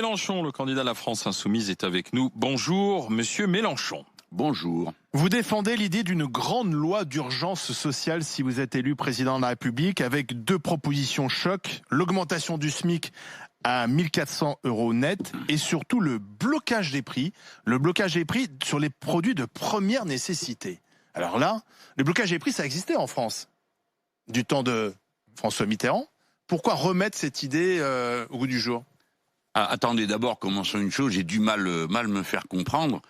Mélenchon, le candidat de la France Insoumise, est avec nous. Bonjour, monsieur Mélenchon. Bonjour. Vous défendez l'idée d'une grande loi d'urgence sociale si vous êtes élu président de la République, avec deux propositions choc, l'augmentation du SMIC à 1 400 € net et surtout le blocage des prix sur les produits de première nécessité. Alors là, le blocage des prix, ça existait en France, du temps de François Mitterrand. Pourquoi remettre cette idée au goût du jour? Attendez, d'abord, commençons une chose, j'ai du mal me faire comprendre.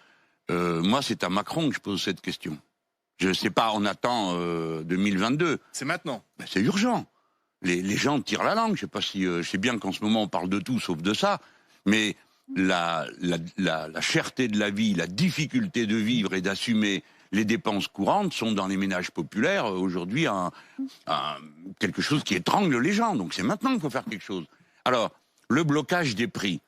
Moi, c'est à Macron que je pose cette question. Je sais pas, on attend 2022. C'est maintenant. Ben, c'est urgent. Les gens tirent la langue. Je sais pas si, je sais bien qu'en ce moment on parle de tout sauf de ça, mais la cherté de la vie, la difficulté de vivre et d'assumer les dépenses courantes sont dans les ménages populaires aujourd'hui quelque chose qui étrangle les gens. Donc c'est maintenant qu'il faut faire quelque chose. Alors, le blocage des prix,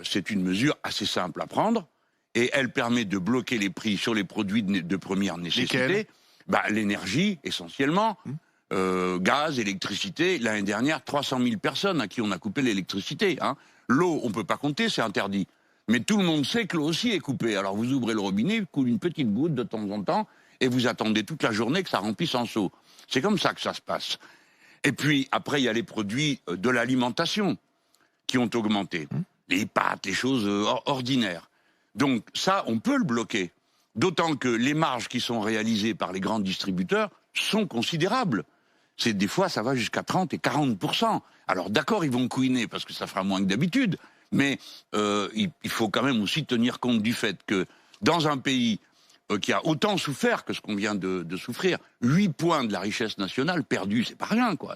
c'est une mesure assez simple à prendre et elle permet de bloquer les prix sur les produits de première nécessité. L'énergie, essentiellement, gaz, électricité. L'année dernière, 300 000 personnes à qui on a coupé l'électricité. Hein. L'eau, on peut pas compter, c'est interdit. Mais tout le monde sait que l'eau aussi est coupée. Alors vous ouvrez le robinet, il coule une petite goutte de temps en temps, et vous attendez toute la journée que ça remplisse en seau. C'est comme ça que ça se passe. Et puis, après, il y a les produits de l'alimentation qui ont augmenté. Les pâtes, les choses ordinaires. Donc ça, on peut le bloquer. D'autant que les marges qui sont réalisées par les grands distributeurs sont considérables. Des fois, ça va jusqu'à 30 et 40%. Alors d'accord, ils vont couiner parce que ça fera moins que d'habitude, mais il faut quand même aussi tenir compte du fait que dans un pays qui a autant souffert que ce qu'on vient de souffrir, 8 points de la richesse nationale perdus, c'est pas rien, quoi.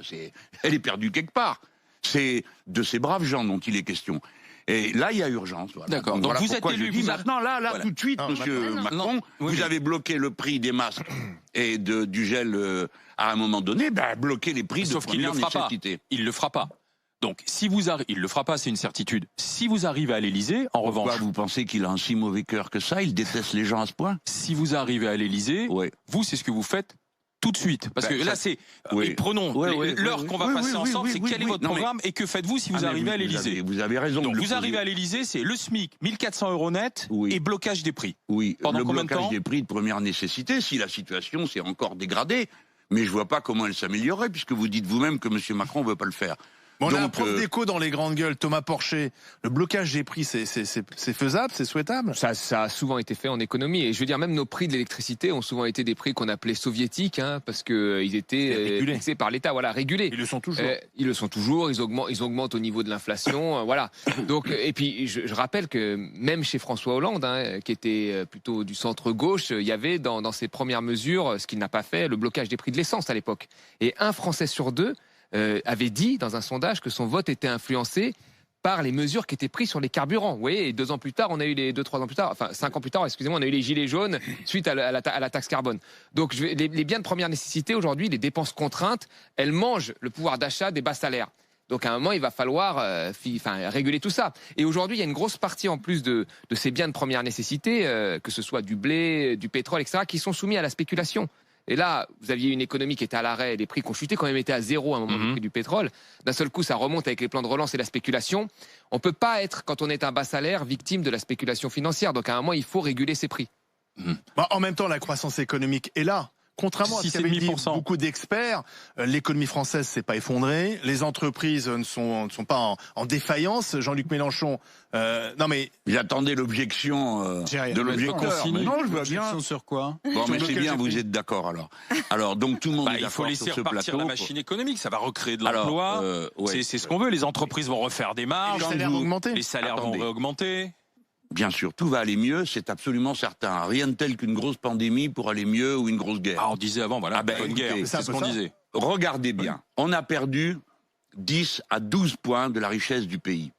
Elle est perdue quelque part. C'est de ces braves gens dont il est question. Et là, il y a urgence. Voilà. D'accord. Donc voilà vous êtes élu. Maintenant, là, voilà. Tout de suite, monsieur Macron, vous avez bloqué le prix des masques et du gel à un moment donné. Bloquer les prix de première nécessité. Il le fera pas. Donc, il le fera pas, c'est une certitude. Si vous arrivez à l'Élysée, en revanche... Pourquoi vous pensez qu'il a un si mauvais cœur que ça? Il déteste les gens à ce point? Si vous arrivez à l'Élysée, vous, c'est ce que vous faites tout de suite. Parce que là, c'est... prenons l'heure qu'on va passer ensemble, c'est quel est votre programme et que faites-vous si vous arrivez à l'Élysée? Vous avez raison. Donc, vous arrivez à l'Élysée, c'est le SMIC, 1 400 € net et blocage des prix. Oui, pendant le combien de temps? blocage des prix de première nécessité, si la situation s'est encore dégradée. Mais je vois pas comment elle s'améliorerait, puisque vous dites vous-même que M. Macron veut pas le faire. Bon, on a un prof d'écho dans les grandes gueules, Thomas Porcher. Le blocage des prix, c'est faisable, c'est souhaitable? Ça a souvent été fait en économie. Et je veux dire, même nos prix de l'électricité ont souvent été des prix qu'on appelait soviétiques, hein, parce qu'ils étaient fixés par l'État, voilà, régulés. Ils le sont toujours. Ils le sont toujours, ils augmentent au niveau de l'inflation, voilà. Donc, et puis, je rappelle que même chez François Hollande, hein, qui était plutôt du centre-gauche, il y avait dans ses premières mesures, ce qu'il n'a pas fait, le blocage des prix de l'essence à l'époque. Et un Français sur deux avait dit dans un sondage que son vote était influencé par les mesures qui étaient prises sur les carburants. Vous voyez, et 2 ans plus tard, on a eu 2-3 ans plus tard, enfin 5 ans plus tard, excusez-moi, on a eu les gilets jaunes suite à la taxe carbone. Donc les biens de première nécessité aujourd'hui, les dépenses contraintes, elles mangent le pouvoir d'achat des bas salaires. Donc à un moment, il va falloir réguler tout ça. Et aujourd'hui, il y a une grosse partie en plus de ces biens de première nécessité, que ce soit du blé, du pétrole, etc., qui sont soumis à la spéculation. Et là, vous aviez une économie qui était à l'arrêt, les prix qui ont chuté, quand même étaient à zéro à un moment du prix du pétrole. D'un seul coup, ça remonte avec les plans de relance et la spéculation. On ne peut pas être, quand on est un bas salaire, victime de la spéculation financière. Donc à un moment, il faut réguler ses prix. En même temps, la croissance économique est là. Contrairement à ce qu'avaient dit beaucoup d'experts, l'économie française s'est pas effondrée, les entreprises ne sont pas en défaillance. Jean-Luc Mélenchon, non mais... J'attendais l'objection de l'objecteur. Non, je vois bien. Sur quoi? Bon, mais c'est bien, vous êtes d'accord alors. Alors, donc tout le monde est il faut d'accord laisser sur ce repartir plateau. la machine économique, ça va recréer de l'emploi. C'est ce qu'on veut, les entreprises vont refaire des marges, les salaires vont réaugmenter. Bien sûr, tout va aller mieux, c'est absolument certain. Rien de tel qu'une grosse pandémie pour aller mieux ou une grosse guerre. On disait avant, voilà, une guerre, c'est ce qu'on disait. Regardez bien, on a perdu 10 à 12 points de la richesse du pays.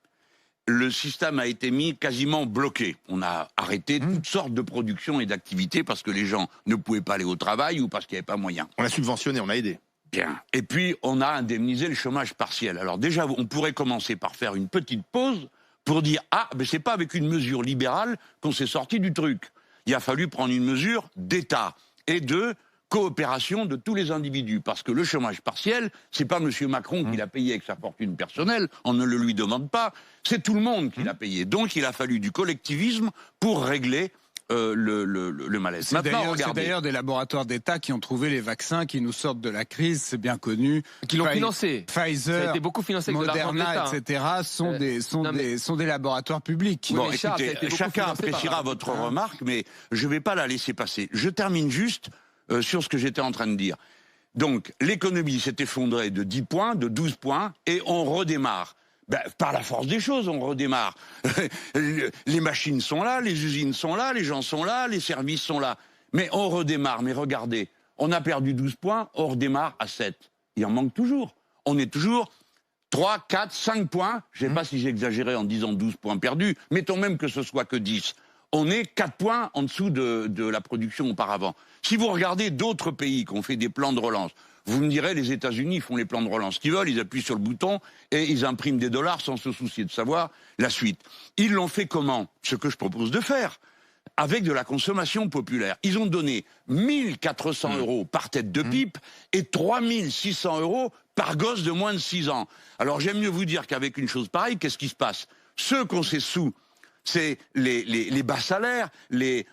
Le système a été mis quasiment bloqué. On a arrêté toutes sortes de productions et d'activités parce que les gens ne pouvaient pas aller au travail ou parce qu'il n'y avait pas moyen. On a subventionné, on a aidé. Bien. Et puis, on a indemnisé le chômage partiel. Alors déjà, on pourrait commencer par faire une petite pause pour dire « mais c'est pas avec une mesure libérale qu'on s'est sorti du truc. Il a fallu prendre une mesure d'État et de coopération de tous les individus. Parce que le chômage partiel, c'est pas M. Macron qui l'a payé avec sa fortune personnelle, on ne le lui demande pas, c'est tout le monde qui l'a payé. Donc il a fallu du collectivisme pour régler le malaise. C'est d'ailleurs des laboratoires d'État qui ont trouvé les vaccins qui nous sortent de la crise, c'est bien connu. Qui l'ont financé. Pfizer, ça a été beaucoup financé avec Moderna, etc. sont des laboratoires publics. Bon, écoutez, chacun appréciera votre remarque, mais je ne vais pas la laisser passer. Je termine juste sur ce que j'étais en train de dire. Donc, l'économie s'est effondrée de 10 points, de 12 points, et on redémarre. Par la force des choses, on redémarre. Les machines sont là, les usines sont là, les gens sont là, les services sont là. Mais on redémarre. Mais regardez, on a perdu 12 points, on redémarre à 7. Il en manque toujours. On est toujours 3, 4, 5 points. Je ne sais pas si j'ai exagéré en disant 12 points perdus. Mettons même que ce soit que 10. On est 4 points en dessous de la production auparavant. Si vous regardez d'autres pays qui ont fait des plans de relance, vous me direz, les États-Unis font les plans de relance qu'ils veulent, ils appuient sur le bouton et ils impriment des dollars sans se soucier de savoir la suite. Ils l'ont fait comment? Ce que je propose de faire, avec de la consommation populaire. Ils ont donné 1400 € par tête de pipe et 3600 € par gosse de moins de 6 ans. Alors j'aime mieux vous dire qu'avec une chose pareille, qu'est-ce qui se passe? Ceux qui ont ces sous, c'est les bas salaires, les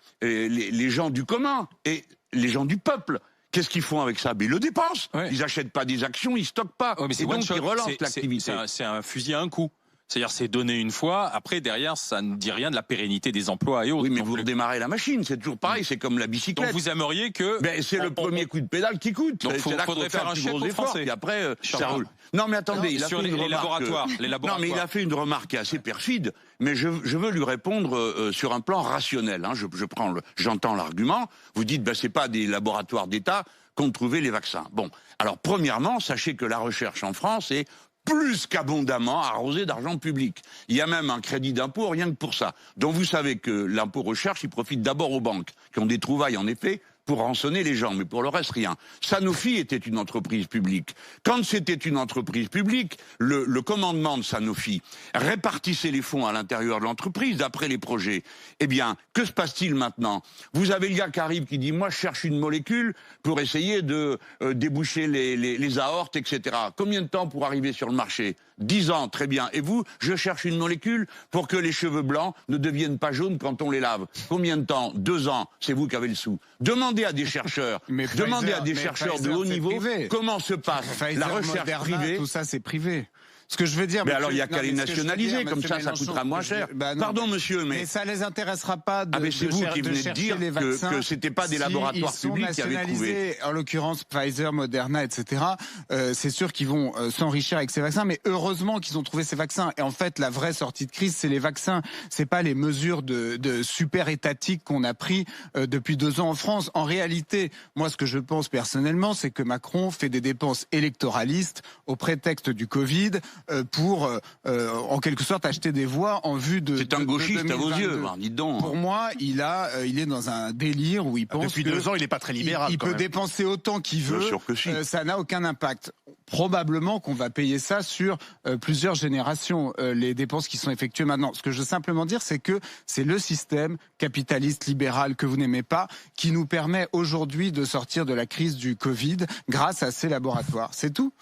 gens du commun et les gens du peuple. Qu'est-ce qu'ils font avec ça? Ils le dépensent. Ouais. Ils n'achètent pas des actions, ils stockent pas. Ouais, mais et donc ils relancent l'activité. C'est un fusil à un coup. C'est-à-dire c'est donné une fois, après derrière ça ne dit rien de la pérennité des emplois et autres. Oui mais vous redémarrez la machine, c'est toujours pareil, c'est comme la bicyclette. Donc vous aimeriez que... c'est le premier coup de pédale qui coûte. Donc il faudrait faire un chèque aux Français. Et après ça roule. Non mais attendez, il a fait une laboratoires. Non mais il a fait une remarque assez perfide, mais je veux lui répondre sur un plan rationnel. Hein. J'entends l'argument, vous dites c'est pas des laboratoires d'État qu'ont trouvé les vaccins. Bon, alors premièrement, sachez que la recherche en France est plus qu'abondamment arrosé d'argent public. Il y a même un crédit d'impôt rien que pour ça. Donc vous savez que l'impôt recherche, il profite d'abord aux banques, qui ont des trouvailles en effet pour rançonner les gens, mais pour le reste, rien. Sanofi était une entreprise publique. Quand c'était une entreprise publique, le commandement de Sanofi répartissait les fonds à l'intérieur de l'entreprise d'après les projets. Eh bien, que se passe-t-il maintenant? Vous avez le gars qui arrive qui dit « Moi, je cherche une molécule pour essayer de déboucher les aortes, etc. » Combien de temps pour arriver sur le marché? 10 ans, très bien. Et vous, je cherche une molécule pour que les cheveux blancs ne deviennent pas jaunes quand on les lave. Combien de temps? 2 ans. C'est vous qui avez le sou. Demandez à des chercheurs, de haut niveau comment se passe la recherche privée. Tout ça, c'est privé. Ce que je veux dire, mais alors il y a qu'à les nationaliser, comme ça coûtera moins cher. Pardon, monsieur, mais ça les intéressera pas c'est vous qui venez de dire que c'était pas des laboratoires publics qui avaient trouvé. En l'occurrence, Pfizer, Moderna, etc. C'est sûr qu'ils vont s'enrichir avec ces vaccins, mais heureusement qu'ils ont trouvé ces vaccins. Et en fait, la vraie sortie de crise, c'est les vaccins. C'est pas les mesures de super étatiques qu'on a pris depuis 2 ans en France. En réalité, moi, ce que je pense personnellement, c'est que Macron fait des dépenses électoralistes au prétexte du Covid. Pour en quelque sorte acheter des voix en vue de. C'est un gauchiste à vos yeux, dites donc. Pour moi, il est dans un délire où il pense depuis 2 ans, il n'est pas très libéral. Il peut dépenser autant qu'il veut. Bien sûr que si. Ça n'a aucun impact. Probablement qu'on va payer ça sur plusieurs générations, les dépenses qui sont effectuées maintenant. Ce que je veux simplement dire, c'est que c'est le système capitaliste libéral que vous n'aimez pas qui nous permet aujourd'hui de sortir de la crise du Covid grâce à ces laboratoires. C'est tout.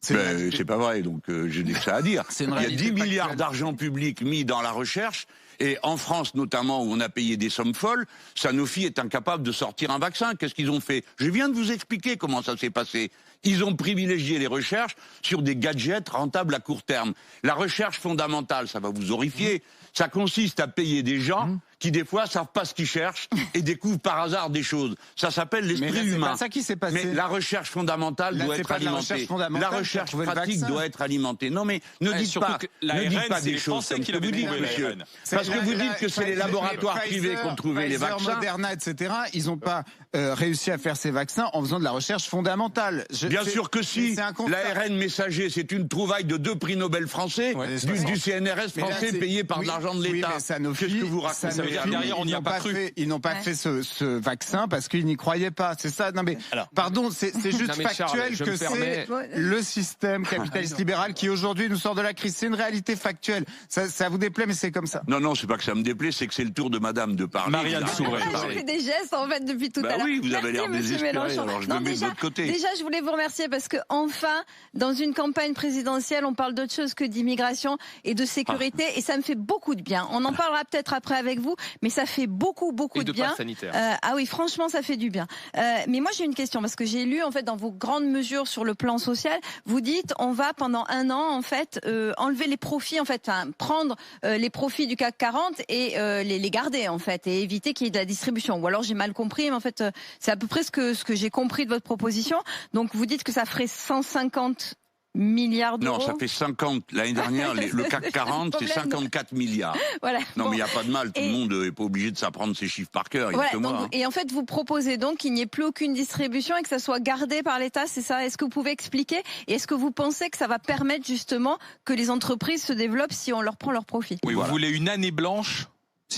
C'est pas vrai, donc j'ai que ça à dire. Il y a 10 milliards d'argent public mis dans la recherche, et en France notamment, où on a payé des sommes folles, Sanofi est incapable de sortir un vaccin. Qu'est-ce qu'ils ont fait? Je viens de vous expliquer comment ça s'est passé. Ils ont privilégié les recherches sur des gadgets rentables à court terme. La recherche fondamentale, ça va vous horrifier, ça consiste à payer des gens qui des fois savent pas ce qu'ils cherchent et découvrent par hasard des choses. Ça s'appelle l'esprit humain. C'est pas ça qui s'est passé. Mais la recherche fondamentale doit être alimentée. La recherche pratique doit être alimentée. Non mais ne dites pas des choses comme ce que vous dites, monsieur. Parce que vous dites que c'est les laboratoires privés qui ont trouvé les vaccins. Moderna, etc. Ils n'ont pas réussi à faire ces vaccins en faisant de la recherche fondamentale. Bien sûr que si. L'ARN messager, c'est une trouvaille de 2 prix Nobel français, du CNRS français payé par de l'argent de l'État. Qu'est-ce que vous racontez? Derrière, on n'y a pas cru. Ils n'ont pas fait ce vaccin parce qu'ils n'y croyaient pas. C'est ça. Non mais pardon, c'est juste factuel que c'est le système capitaliste libéral qui aujourd'hui nous sort de la crise. C'est une réalité factuelle. Ça vous déplaît, mais c'est comme ça. Non, non, c'est pas que ça me déplaît, c'est que c'est le tour de madame de parler. Marianne Soubré. Je fais des gestes, en fait, depuis tout à l'heure. Oui, vous avez l'air désespéré, Mélenchon. alors je me mets de votre côté. Déjà, je voulais vous remercier parce que, enfin, dans une campagne présidentielle, on parle d'autre chose que d'immigration et de sécurité, et ça me fait beaucoup de bien. On en parlera peut-être après avec vous, mais ça fait beaucoup de bien. Passe sanitaire. Ah oui, franchement, ça fait du bien. Mais moi, j'ai une question, parce que j'ai lu, en fait, dans vos grandes mesures sur le plan social, vous dites, on va, pendant 1 an, en fait, enlever les profits, en fait, prendre les profits du CAC 40 et les garder, en fait, et éviter qu'il y ait de la distribution. Ou alors, j'ai mal compris, mais en fait, c'est à peu près ce que j'ai compris de votre proposition. Donc, vous dites que ça ferait 150 milliards d'euros. Non, ça fait 50. L'année dernière, le CAC 40, c'est 54 milliards. Voilà. Non, mais il n'y a pas de mal. Tout le monde n'est pas obligé de s'apprendre ses chiffres par cœur. Voilà, donc, et en fait, vous proposez donc qu'il n'y ait plus aucune distribution et que ça soit gardé par l'État, c'est ça? Est-ce que vous pouvez expliquer? Et est-ce que vous pensez que ça va permettre justement que les entreprises se développent si on leur prend leur profit? Oui, voilà. Vous voulez une année blanche?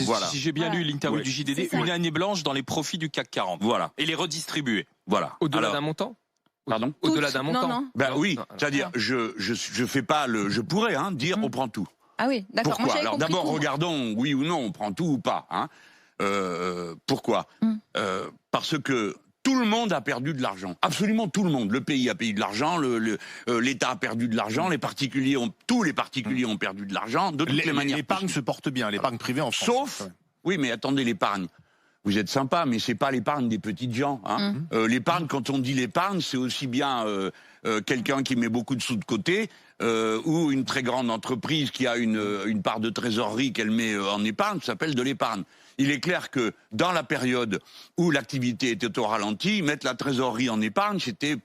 Voilà. Si j'ai bien lu l'interview du JDD, une année blanche dans les profits du CAC 40. Voilà. Et les redistribuer. Voilà. Au-delà d'un montant? Pardon? Au-delà d'un montant? Non. Ben oui, c'est-à-dire, je fais pas je pourrais dire on prend tout. Ah oui, d'accord. Pourquoi? Alors d'abord, regardons, oui ou non, on prend tout ou pas. Pourquoi? Parce que tout le monde a perdu de l'argent. Absolument tout le monde. Le pays a payé de l'argent, l'État a perdu de l'argent, tous les particuliers ont perdu de l'argent, de toutes les manières. L'épargne se porte bien, l'épargne privée en France. Sauf, oui, mais attendez, l'épargne. Vous êtes sympa, mais c'est pas l'épargne des petites gens. L'épargne, quand on dit l'épargne, c'est aussi bien quelqu'un qui met beaucoup de sous de côté ou une très grande entreprise qui a une part de trésorerie qu'elle met en épargne, ça s'appelle de l'épargne. Il est clair que dans la période où l'activité était au ralenti, mettre la trésorerie en épargne, c'était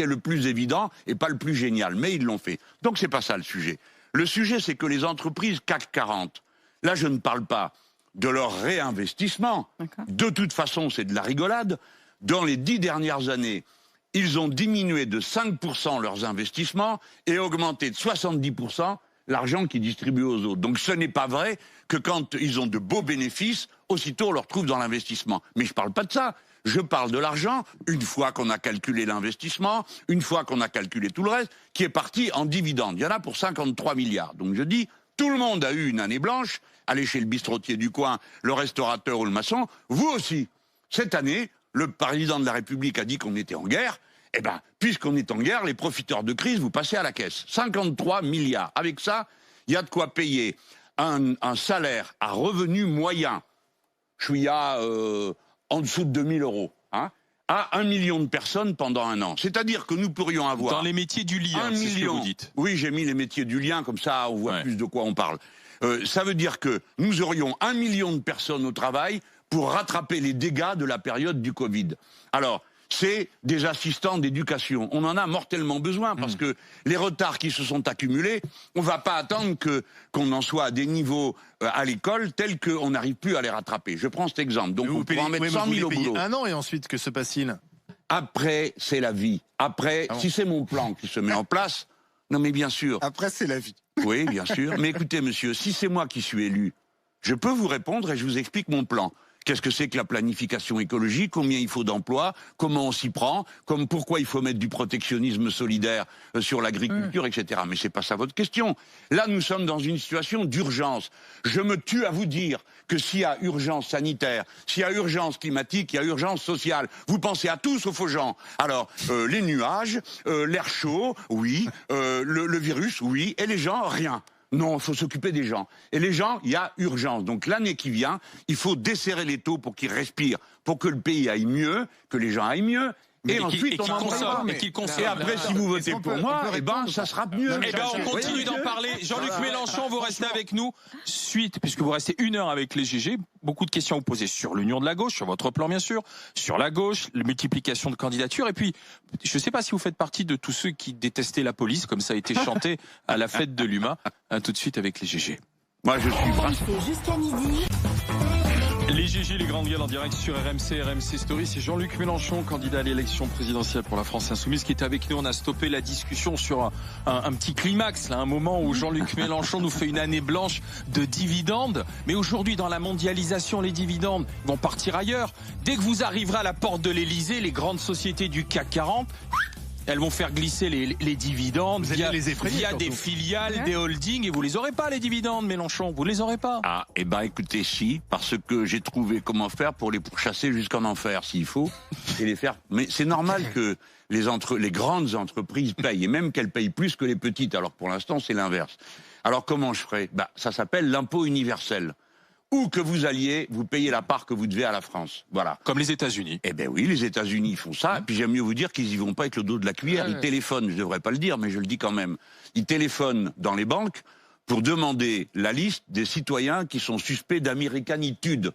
le plus évident et pas le plus génial, mais ils l'ont fait. Donc c'est pas ça le sujet. Le sujet, c'est que les entreprises CAC 40, là je ne parle pas de leur réinvestissement. De toute façon, c'est de la rigolade. Dans les 10 dernières années, ils ont diminué de 5% leurs investissements et augmenté de 70% l'argent qu'ils distribuent aux autres. Donc ce n'est pas vrai que quand ils ont de beaux bénéfices, aussitôt on le retrouve dans l'investissement. Mais je ne parle pas de ça. Je parle de l'argent, une fois qu'on a calculé l'investissement, une fois qu'on a calculé tout le reste, qui est parti en dividendes. Il y en a pour 53 milliards. Donc je dis, tout le monde a eu une année blanche. Allez chez le bistrotier du coin, le restaurateur ou le maçon. Vous aussi. Cette année, le président de la République a dit qu'on était en guerre. Eh bien, puisqu'on est en guerre, les profiteurs de crise, vous passez à la caisse. 53 milliards. Avec ça, il y a de quoi payer un salaire à revenu moyen. Je suis en dessous de 2000 €. À 1 million de personnes pendant 1 an. C'est-à-dire que nous pourrions avoir... Dans les métiers du lien, c'est ce que vous dites. Oui, j'ai mis les métiers du lien, comme ça on voit plus de quoi on parle. Ça veut dire que nous aurions 1 million de personnes au travail pour rattraper les dégâts de la période du Covid. Alors, c'est des assistants d'éducation. On en a mortellement besoin parce que les retards qui se sont accumulés, on ne va pas attendre qu'on en soit à des niveaux à l'école tels qu'on n'arrive plus à les rattraper. Je prends cet exemple. Donc on pourrait en mettre 100 000 au boulot. 1 an et ensuite, que se passe-t-il? Après, c'est la vie. Après, si c'est mon plan qui se met en place, non mais bien sûr. Après, c'est la vie. Oui, bien sûr. Mais écoutez, monsieur, si c'est moi qui suis élu, je peux vous répondre et je vous explique mon plan. Qu'est-ce que c'est que la planification écologique? Combien il faut d'emplois? Comment on s'y prend? Pourquoi il faut mettre du protectionnisme solidaire sur l'agriculture, etc. Mais c'est pas ça votre question. Là, nous sommes dans une situation d'urgence. Je me tue à vous dire que s'il y a urgence sanitaire, s'il y a urgence climatique, il y a urgence sociale. Vous pensez à tout sauf aux gens. Alors, les nuages, l'air chaud, oui, le virus, oui, et les gens, rien. Non, il faut s'occuper des gens. Et les gens, il y a urgence. Donc l'année qui vient, il faut desserrer les taux pour qu'ils respirent, pour que le pays aille mieux, que les gens aillent mieux. Et ensuite, on consomme. Et après, si vous votez pour moi, ça sera mieux. On continue d'en parler. Jean-Luc Mélenchon, vous restez avec nous. Suite, puisque vous restez 1 heure avec les GG, beaucoup de questions à vous poser sur l'union de la gauche, sur votre plan bien sûr, sur la gauche, la multiplication de candidatures. Et puis, je ne sais pas si vous faites partie de tous ceux qui détestaient la police, comme ça a été chanté à la fête de l'UMA. Tout de suite avec les GG. Moi, je suis RMC jusqu'à midi. Les GG, les grandes gueules en direct sur RMC Story. C'est Jean-Luc Mélenchon, candidat à l'élection présidentielle pour la France Insoumise, qui est avec nous. On a stoppé la discussion sur un petit climax, là, un moment où Jean-Luc Mélenchon nous fait une année blanche de dividendes. Mais aujourd'hui, dans la mondialisation, les dividendes vont partir ailleurs. Dès que vous arriverez à la porte de l'Elysée, les grandes sociétés du CAC 40, Elles vont faire glisser les dividendes Vous allez les effrayer, via surtout. des filiales, Ouais. des holdings, et vous les aurez pas, les dividendes, Mélenchon. Vous les aurez pas. Ah, eh ben écoutez, si, parce que j'ai trouvé comment faire pour les pourchasser jusqu'en enfer, s'il faut, et les faire. Mais c'est normal que les grandes entreprises payent, et même qu'elles payent plus que les petites, alors que pour l'instant, c'est l'inverse. Alors comment je ferai? Ça s'appelle l'impôt universel. Où que vous alliez, vous payez la part que vous devez à la France. Voilà. Comme les États-Unis. Eh ben oui, les États-Unis font ça. Et puis j'aime mieux vous dire qu'ils y vont pas avec le dos de la cuillère. Ils téléphonent, je devrais pas le dire, mais je le dis quand même. Ils téléphonent dans les banques pour demander la liste des citoyens qui sont suspects d'américanitude.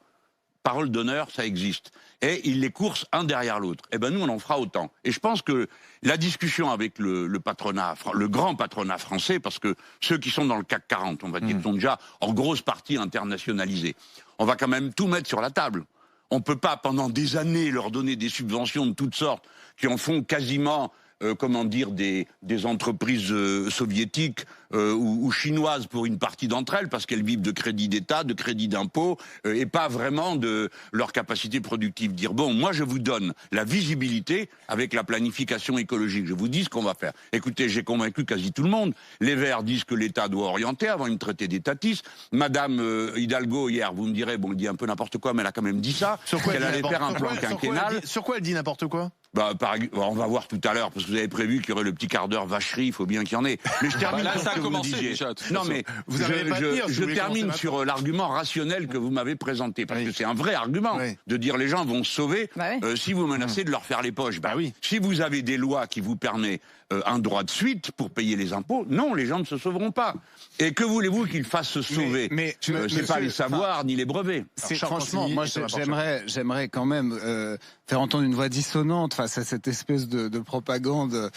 Parole d'honneur, ça existe. Et ils les coursent un derrière l'autre. Eh ben nous, on en fera autant. Et je pense que la discussion avec le patronat, le grand patronat français, parce que ceux qui sont dans le CAC 40, on va dire, sont déjà en grosse partie internationalisés. On va quand même tout mettre sur la table. On peut pas, pendant des années, leur donner des subventions de toutes sortes qui en font quasiment, des entreprises soviétiques ou chinoises pour une partie d'entre elles, parce qu'elles vivent de crédits d'État, de crédits d'impôt, et pas vraiment de leur capacité productive. Dire, bon, moi je vous donne la visibilité avec la planification écologique. Je vous dis ce qu'on va faire. Écoutez, j'ai convaincu quasi tout le monde. Les Verts disent que l'État doit orienter avant une traité d'étatisme. Madame Hidalgo, hier, vous me direz, bon, elle dit un peu n'importe quoi, mais elle a quand même dit ça, qu'elle allait faire un plan quinquennal. Sur quoi elle dit n'importe quoi? On va voir tout à l'heure, parce que vous avez prévu qu'il y aurait le petit quart d'heure vacherie, il faut bien qu'il y en ait. Mais je termine Là, sur ça ce a que vous commencé disiez. déjà. de toute Non, façon. mais Vous n'allez pas le dire, si je vous voulez termine commencer sur l'argument rationnel que vous m'avez présenté, parce que c'est un vrai argument, de dire les gens vont se sauver si vous menacez de leur faire les poches. Oui. Si vous avez des lois qui vous permettent un droit de suite pour payer les impôts, non, les gens ne se sauveront pas. Et que voulez-vous qu'ils fassent se sauver? C'est pas les savoirs ni les brevets. Franchement, moi j'aimerais quand même faire entendre une voix dissonante face à cette espèce de propagande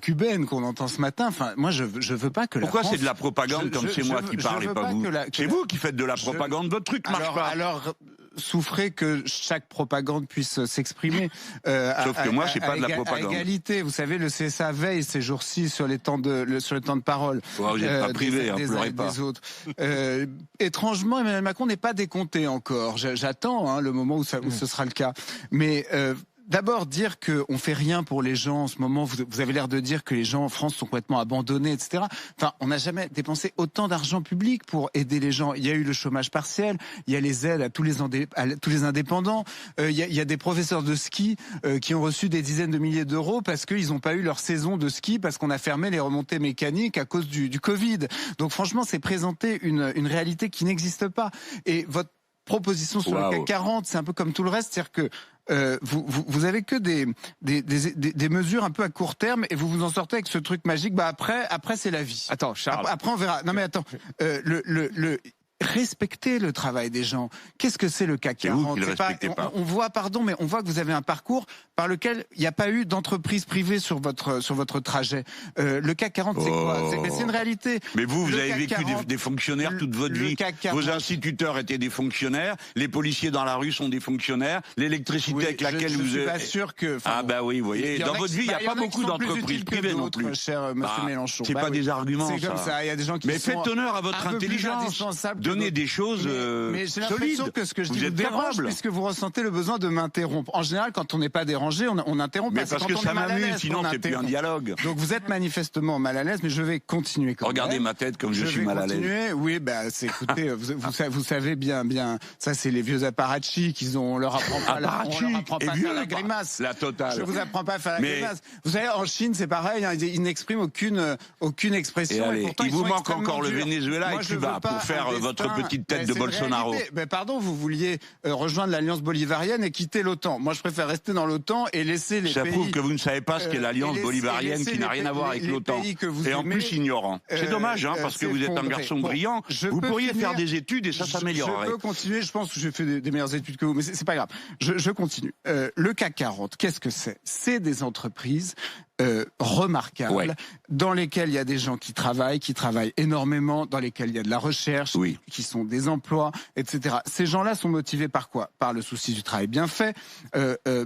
cubaine qu'on entend ce matin. Enfin, moi je veux pas que Pourquoi la France... c'est de la propagande comme c'est moi qui parle et pas vous? C'est vous qui faites de la propagande, votre truc marche pas. Alors, souffrez que chaque propagande puisse s'exprimer. Sauf que moi, c'est pas de la propagande. À égalité, vous savez, le CSA veille ces jours-ci sur les temps de parole. Vous n'êtes pas privé, pleurez pas. Des autres. Étrangement, Emmanuel Macron n'est pas décompté encore. J'attends le moment où ce sera le cas. Mais d'abord, dire qu'on fait rien pour les gens en ce moment, vous avez l'air de dire que les gens en France sont complètement abandonnés, etc. Enfin, on n'a jamais dépensé autant d'argent public pour aider les gens. Il y a eu le chômage partiel, il y a les aides à tous les indépendants, il y a des professeurs de ski qui ont reçu des dizaines de milliers d'euros parce qu'ils n'ont pas eu leur saison de ski, parce qu'on a fermé les remontées mécaniques à cause du Covid. Donc franchement, c'est présenter une réalité qui n'existe pas. Et votre proposition sur le CAC 40, c'est un peu comme tout le reste, c'est-à-dire que vous avez que des mesures un peu à court terme et vous vous en sortez avec ce truc magique. Après c'est la vie. Attends, Charles. Après on verra. Non mais attends, respectez le travail des gens. Qu'est-ce que c'est le CAC 40? On voit, mais on voit que vous avez un parcours par lequel il n'y a pas eu d'entreprise privée sur votre trajet. Le CAC 40, c'est quoi? C'est une réalité. Mais vous avez vécu des fonctionnaires toute votre vie. Vos instituteurs étaient des fonctionnaires. Les policiers dans la rue sont des fonctionnaires. L'électricité avec laquelle vous... Je suis pas sûr que... Ah bah oui, vous voyez. Dans votre vie, il n'y a pas beaucoup d'entreprises privées non plus. Cher monsieur Mélenchon. C'est pas des arguments, c'est comme ça. Il y a des gens qui mais faites honneur à votre intelligence. Donnez des choses mais j'ai l'impression solides. que ce que je dis vous vous dérange, puisque vous ressentez le besoin de m'interrompre. En général, quand on n'est pas dérangé, on interrompt pas. Mais parce que ça m'amuse, sinon c'est plus un dialogue. Donc vous êtes manifestement mal à l'aise, mais je vais continuer. Regardez ma tête comme je suis mal à l'aise. Oui, écoutez, vous savez bien, ça c'est les vieux apparatchis on leur apprend pas à faire la grimace. La totale. Je vous apprends pas à faire la grimace. Vous savez, en Chine, c'est pareil, ils n'expriment aucune expression. Et il vous manque encore le Venezuela et Cuba pour faire votre petite tête de Bolsonaro. Mais pardon, vous vouliez rejoindre l'Alliance bolivarienne et quitter l'OTAN. Moi, je préfère rester dans l'OTAN et laisser les pays... Ça prouve que vous ne savez pas ce qu'est l'Alliance bolivarienne qui n'a rien à voir avec l'OTAN. Et en plus ignorant. C'est dommage, parce que vous êtes un garçon brillant. Vous pourriez faire des études et ça s'améliorerait. Je peux continuer, je pense que j'ai fait des meilleures études que vous, mais c'est pas grave. Je continue. Le CAC 40, qu'est-ce que c'est? C'est des entreprises remarquables, dans lesquelles il y a des gens qui travaillent énormément, dans lesquelles il y a de la recherche, qui sont des emplois, etc. Ces gens-là sont motivés par quoi? Par le souci du travail bien fait,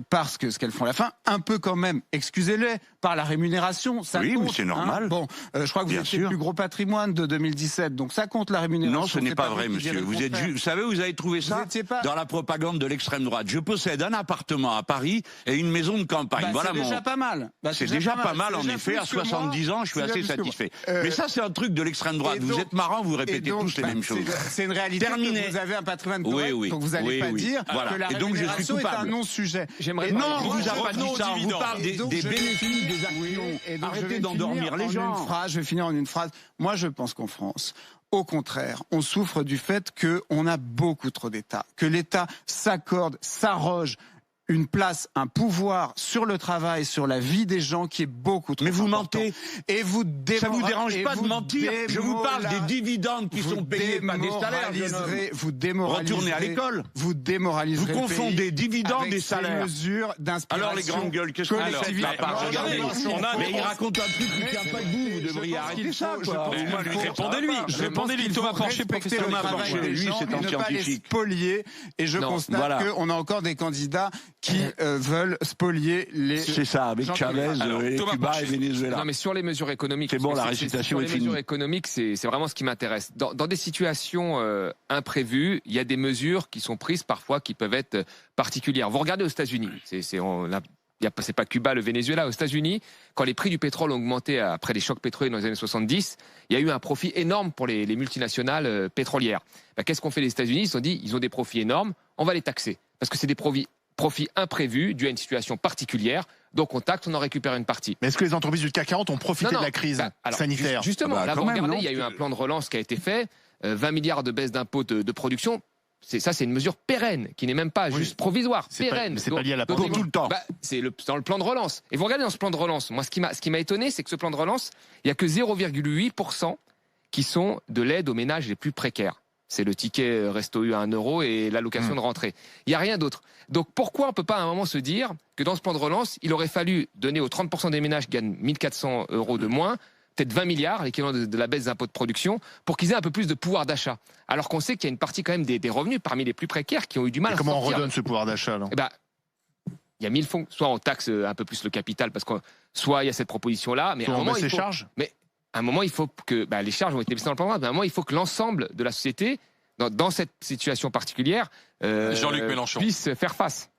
parce que ce qu'elles font à la fin, un peu quand même, excusez-les, par la rémunération, ça compte. Oui, mais c'est normal. Bon, je crois que vous étiez le plus gros patrimoine de 2017, donc ça compte la rémunération. Non, ce n'est pas vrai, monsieur. Vous savez, vous avez trouvé ça dans la propagande de l'extrême droite. Je possède un appartement à Paris et une maison de campagne. Voilà c'est déjà pas mal. C'est déjà déjà pas mal, en déjà effet. plus À que moi. 70 ans, je suis C'est assez déjà plus que satisfait. moi. Mais ça, c'est un truc de l'extrême droite. et Vous donc- êtes marrant, vous Et répétez donc, tous les mêmes choses. C'est une réalité. Terminé. Que vous avez un patrimoine Oui, correct, oui. donc vous n'allez Oui, pas oui. dire Voilà. que la Et donc, je suis rémunération est un coupable. J'aimerais non-sujet. Et pas- donc, Non, on moi, vous a je pas dit revenons ça. aux On vous dividendes. parle Et des donc, je vais bénéfices finir- des actions. Oui, et donc, je Arrêtez vais d'endormir finir les en gens. une phrase, je vais finir en une phrase. Moi, je pense qu'en France, au contraire, on souffre du fait qu'on a beaucoup trop d'État, que l'État s'accorde, s'arroge une place, un pouvoir sur le travail, sur la vie des gens qui est beaucoup trop Mais vous important. mentez. Et vous Ça vous dérange pas de mentir? Je vous parle des dividendes qui sont payés, pas des salaires, jeune homme. Vous démoraliserez. Retournez à l'école. Vous démoraliserez. Vous le confondez pays dividendes avec et ces salaires. mesures d'inspiration. Alors les grandes gueules, qu'est-ce que collectiviste. c'est pas Regardez, mais il on a- raconte un truc qui tient pas debout. Vous devriez arrêter ça, quoi. Répondez-lui. Répondez-lui, Thomas Porcher, professeur Thomas d'économie. Porcher, lui, c'est un ne pas les scientifique. spolier. Et je Non, constate voilà. qu'on a encore des candidats qui veulent spolier les. C'est ça, avec Jean- Chavez, Alors, Thomas Cuba et Porcher. Venezuela. Non, mais sur les mesures économiques, C'est bon, parce que la récitation sur est les finie. mesures économiques, c'est vraiment ce qui m'intéresse. Dans des situations imprévues, il y a des mesures qui sont prises parfois qui peuvent être particulières. Vous regardez aux États-Unis, c'est pas Cuba, le Venezuela. Aux États-Unis, quand les prix du pétrole ont augmenté après les chocs pétroliers dans les années 70, il y a eu un profit énorme pour les multinationales pétrolières. Qu'est-ce qu'ont fait les États-Unis? Ils se sont dit, ils ont des profits énormes, on va les taxer parce que c'est des profits imprévus dus à une situation particulière. Donc on taxe, on en récupère une partie. Mais est-ce que les entreprises du CAC 40 ont profité Non, de la crise alors, sanitaire? Justement, Bah, là, quand vous même, regardez, non il y a eu un plan de relance qui a été fait, 20 milliards de baisse d'impôts de production. C'est une mesure pérenne, qui n'est même pas Oui. juste provisoire, C'est pas- pérenne. mais c'est pas lié à la Donc, pandémie. Tout le temps. c'est dans le plan de relance. Et vous regardez dans ce plan de relance, moi, ce qui m'a étonné, c'est que ce plan de relance, il y a que 0,8% qui sont de l'aide aux ménages les plus précaires. C'est le ticket resto U à 1 euro et l'allocation de rentrée. Il n'y a rien d'autre. Donc pourquoi on ne peut pas à un moment se dire que dans ce plan de relance, il aurait fallu donner aux 30% des ménages qui gagnent 1400 euros de moins, peut-être 20 milliards, l'équivalent de la baisse des impôts de production, pour qu'ils aient un peu plus de pouvoir d'achat. Alors qu'on sait qu'il y a une partie quand même des revenus parmi les plus précaires qui ont eu du mal Et à comment on sortir. redonne ce pouvoir d'achat là? Eh ben, il y a 1000 fonds. Soit on taxe un peu plus le capital, parce que soit il y a cette proposition-là, mais Soit à un on moment, baisse il les faut, charges? à un moment, il faut que les charges ont été baissées dans le plan de relance, mais à un moment, il faut que l'ensemble de la société, dans cette situation particulière, Jean-Luc Mélenchon. puisse faire face.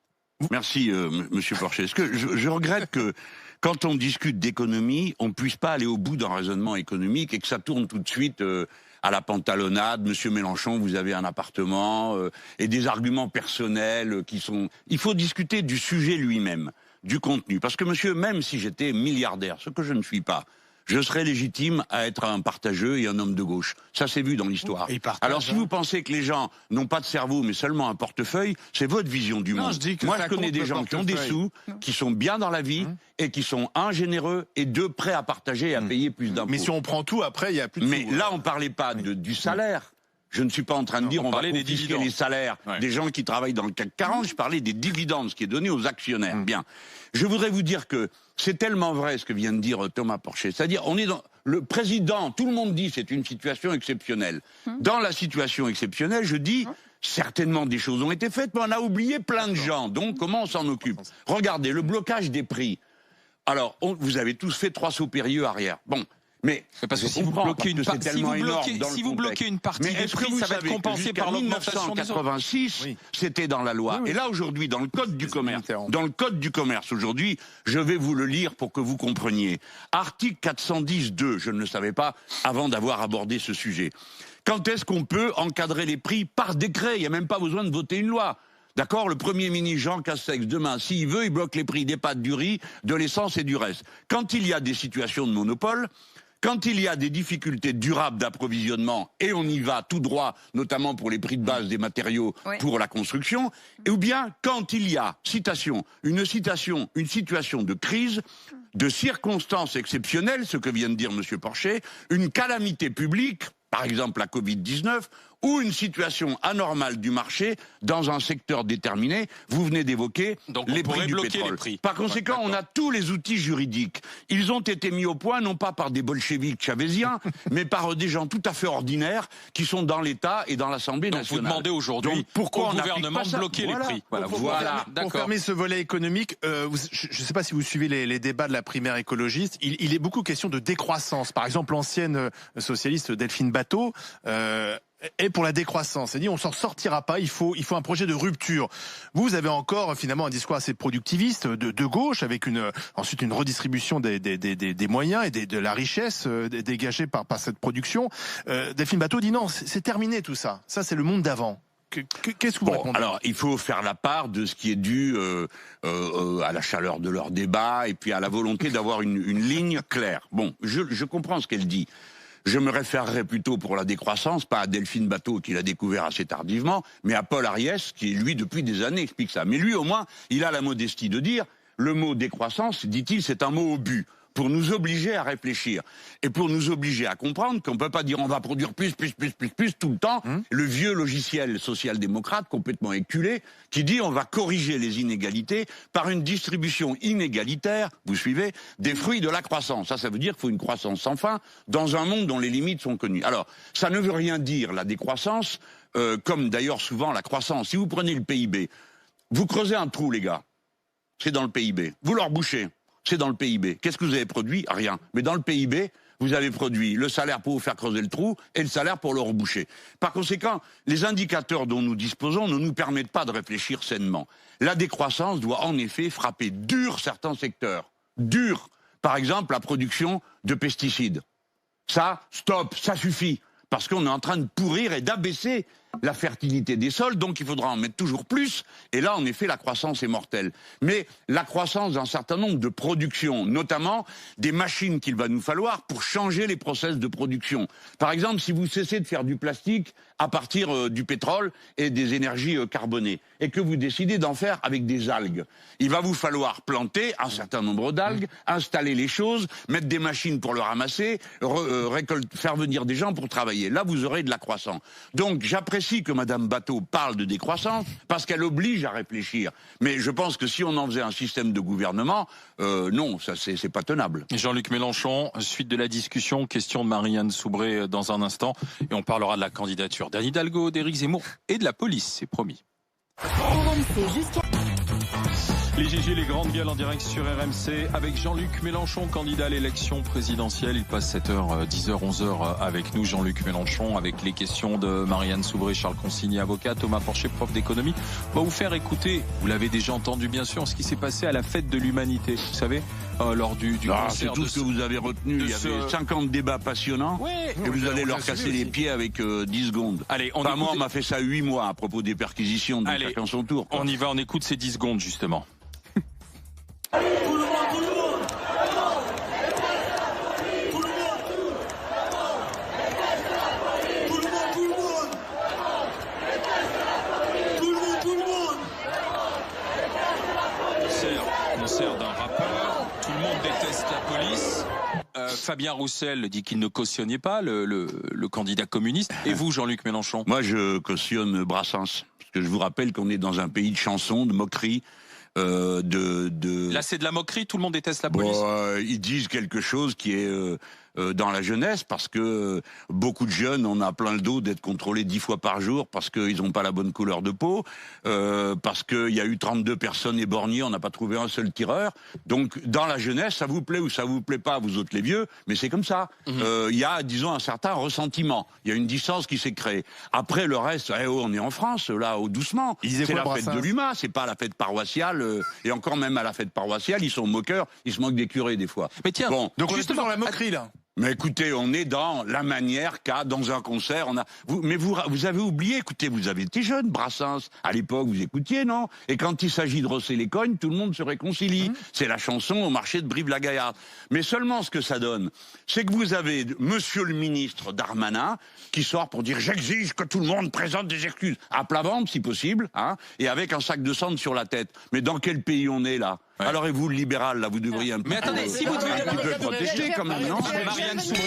Merci, Monsieur Porcher. Est-ce que je regrette que quand on discute d'économie, on ne puisse pas aller au bout d'un raisonnement économique et que ça tourne tout de suite à la pantalonnade. Monsieur Mélenchon, vous avez un appartement et des arguments personnels qui sont. Il faut discuter du sujet lui-même, du contenu. Parce que monsieur, même si j'étais milliardaire, ce que je ne suis pas, je serais légitime à être un partageux et un homme de gauche. Ça s'est vu dans l'histoire. Il partage, Alors si vous pensez que les gens n'ont pas de cerveau mais seulement un portefeuille, c'est votre vision du Non, monde. je dis que Moi ça je connais compte des le gens qui ont des portefeuille. sous, qui sont bien dans la vie et qui sont généreux et prêts à partager et à payer plus d'impôts. Mais si on prend tout, après, il n'y a plus de Mais sous. là on parlait pas du salaire. Je ne suis pas en train de dire on on va parlait des confisquer dividendes. les salaires Ouais. des gens qui travaillent dans le CAC 40. Je parlais des dividendes, ce qui est donné aux actionnaires. Bien. Je voudrais vous dire que c'est tellement vrai ce que vient de dire Thomas Porcher. C'est-à-dire, on est dans le président. Tout le monde dit c'est une situation exceptionnelle. Dans la situation exceptionnelle, je dis certainement des choses ont été faites, mais on a oublié plein de gens. Donc comment on s'en occupe? Regardez le blocage des prix. Alors, vous avez tous fait 3 sauts périlleux arrière. Bon. Mais C'est parce que je si vous comprends, bloquez une parce que c'est si vous tellement énorme bloquez, dans le si vous contexte. bloquez une partie Mais des est-ce que prix, vous ça va savez être que compensé jusqu'à par l'augmentation des autres. 1986, Oui. c'était dans la loi. Oui, oui. Et là, aujourd'hui, dans le Code du commerce, Mitterrand. dans le Code du commerce, aujourd'hui, je vais vous le lire pour que vous compreniez. Article 410.2, je ne le savais pas avant d'avoir abordé ce sujet. Quand est-ce qu'on peut encadrer les prix par décret? Il n'y a même pas besoin de voter une loi. D'accord? Le Premier ministre Jean Castex, demain, s'il veut, il bloque les prix des pâtes, du riz, de l'essence et du reste. Quand il y a des situations de monopole, quand il y a des difficultés durables d'approvisionnement, et on y va tout droit, notamment pour les prix de base des matériaux Oui. pour la construction, ou bien quand il y a, une situation de crise, de circonstances exceptionnelles, ce que vient de dire M. Porcher, une calamité publique, par exemple la Covid-19, ou une situation anormale du marché dans un secteur déterminé. Vous venez d'évoquer Donc, on les pourrait prix du bloquer pétrole. les prix. Par conséquent, on a tous les outils juridiques. Ils ont été mis au point, non pas par des bolcheviks chavésiens, mais par des gens tout à fait ordinaires qui sont dans l'État et dans l'Assemblée Donc nationale. vous demandez aujourd'hui Donc, pourquoi au on n'applique gouvernement pas de ça? bloquer Voilà. les prix. Voilà, Pour voilà, pour d'accord. fermer ce volet économique, je ne sais pas si vous suivez les débats de la primaire écologiste. Il est beaucoup question de décroissance. Par exemple, l'ancienne socialiste Delphine Batho, est pour la décroissance. Elle dit on s'en sortira pas, il faut un projet de rupture. Vous avez encore finalement un discours assez productiviste de gauche, avec ensuite une redistribution des moyens et de la richesse dégagée par cette production. Delphine Batho dit non, c'est terminé tout ça. Ça c'est le monde d'avant. Qu'est-ce que vous répondez ? Alors, il faut faire la part de ce qui est dû à la chaleur de leur débat et puis à la volonté d'avoir une ligne claire. Bon, je comprends ce qu'elle dit. Je me référerais plutôt pour la décroissance, pas à Delphine Batho qui l'a découvert assez tardivement, mais à Paul Ariès qui, lui, depuis des années, explique ça. Mais lui, au moins, il a la modestie de dire, le mot décroissance, dit-il, c'est un mot au but, pour nous obliger à réfléchir et pour nous obliger à comprendre qu'on peut pas dire on va produire plus tout le temps. Le vieux logiciel social-démocrate complètement éculé qui dit on va corriger les inégalités par une distribution inégalitaire, vous suivez, des fruits de la croissance. Ça veut dire qu'il faut une croissance sans fin dans un monde dont les limites sont connues. Alors, ça ne veut rien dire la décroissance, comme d'ailleurs souvent la croissance. Si vous prenez le PIB, vous creusez un trou, les gars, c'est dans le PIB. Vous leur bouchez. C'est dans le PIB. Qu'est-ce que vous avez produit ? Rien. Mais dans le PIB, vous avez produit le salaire pour vous faire creuser le trou et le salaire pour le reboucher. Par conséquent, les indicateurs dont nous disposons ne nous permettent pas de réfléchir sainement. La décroissance doit en effet frapper dur certains secteurs. Dur. Par exemple, la production de pesticides. Ça, stop, ça suffit. Parce qu'on est en train de pourrir et d'abaisser la fertilité des sols, donc il faudra en mettre toujours plus, et là, en effet, la croissance est mortelle. Mais la croissance d'un certain nombre de productions, notamment des machines qu'il va nous falloir pour changer les process de production. Par exemple, si vous cessez de faire du plastique à partir du pétrole et des énergies carbonées, et que vous décidez d'en faire avec des algues, il va vous falloir planter un certain nombre d'algues, installer les choses, mettre des machines pour le ramasser, faire venir des gens pour travailler. Là, vous aurez de la croissance. Donc, j'apprécie que Madame Batho parle de décroissance parce qu'elle oblige à réfléchir. Mais je pense que si on en faisait un système de gouvernement, non, ça c'est pas tenable. Jean-Luc Mélenchon, suite de la discussion, question de Marianne Soubré dans un instant, et on parlera de la candidature d'Anne Hidalgo, d'Éric Zemmour et de la police, c'est promis. RMC jusqu'à... Les GG, les grandes gueules en direct sur RMC avec Jean-Luc Mélenchon, candidat à l'élection présidentielle. Il passe 7h, 10h, 11h avec nous, Jean-Luc Mélenchon, avec les questions de Marianne Soubré, Charles Consigny, avocat, Thomas Porcher, prof d'économie. On va vous faire écouter, vous l'avez déjà entendu bien sûr, ce qui s'est passé à la fête de l'humanité, vous savez, lors du concert. C'est tout ce que vous avez retenu. Il y avait 50 débats passionnants et vous allez leur casser les pieds avec 10 secondes. Allez, moi, on m'a fait ça 8 mois à propos des perquisitions, donc chacun son tour. On y va, on écoute ces 10 secondes justement. Concert d'un rappeur, tout le monde déteste la police. Fabien Roussel dit qu'il ne cautionnait pas le candidat communiste. Et vous, Jean-Luc Mélenchon ? Moi, je cautionne Brassens. Parce que je vous rappelle qu'on est dans un pays de chansons, de moqueries. Là, c'est de la moquerie, tout le monde déteste la police. Ils disent quelque chose qui est dans la jeunesse, parce que beaucoup de jeunes, on a plein le dos d'être contrôlés 10 fois par jour parce qu'ils n'ont pas la bonne couleur de peau, parce qu'il y a eu 32 personnes éborgnées, on n'a pas trouvé un seul tireur. Donc, dans la jeunesse, ça vous plaît ou ça vous plaît pas, vous autres les vieux, mais c'est comme ça. Il y a, disons, un certain ressentiment. Il y a une distance qui s'est créée. Après, le reste, on est en France, là, doucement. C'est la fête de l'UMA, c'est pas la fête paroissiale. Et encore même à la fête paroissiale, ils sont moqueurs, ils se moquent des curés des fois. Mais tiens, donc on est dans la moquerie là. Mais écoutez, on est dans la manière qu'a dans un concert. Vous avez oublié, écoutez, vous avez été jeune, Brassens. À l'époque, vous écoutiez, non ? Et quand il s'agit de rosser les cognes, tout le monde se réconcilie. C'est la chanson au marché de Brive-la-Gaillarde. Mais seulement ce que ça donne, c'est que vous avez Monsieur le ministre Darmanin qui sort pour dire « J'exige que tout le monde présente des excuses ». À plat ventre, si possible, hein, et avec un sac de cendre sur la tête. Mais dans quel pays on est, là ? Ouais. Alors, et vous, le libéral, là, vous devriez un peu... Mais attendez, si vous devez protester, quand même, non ? Marianne Soubré.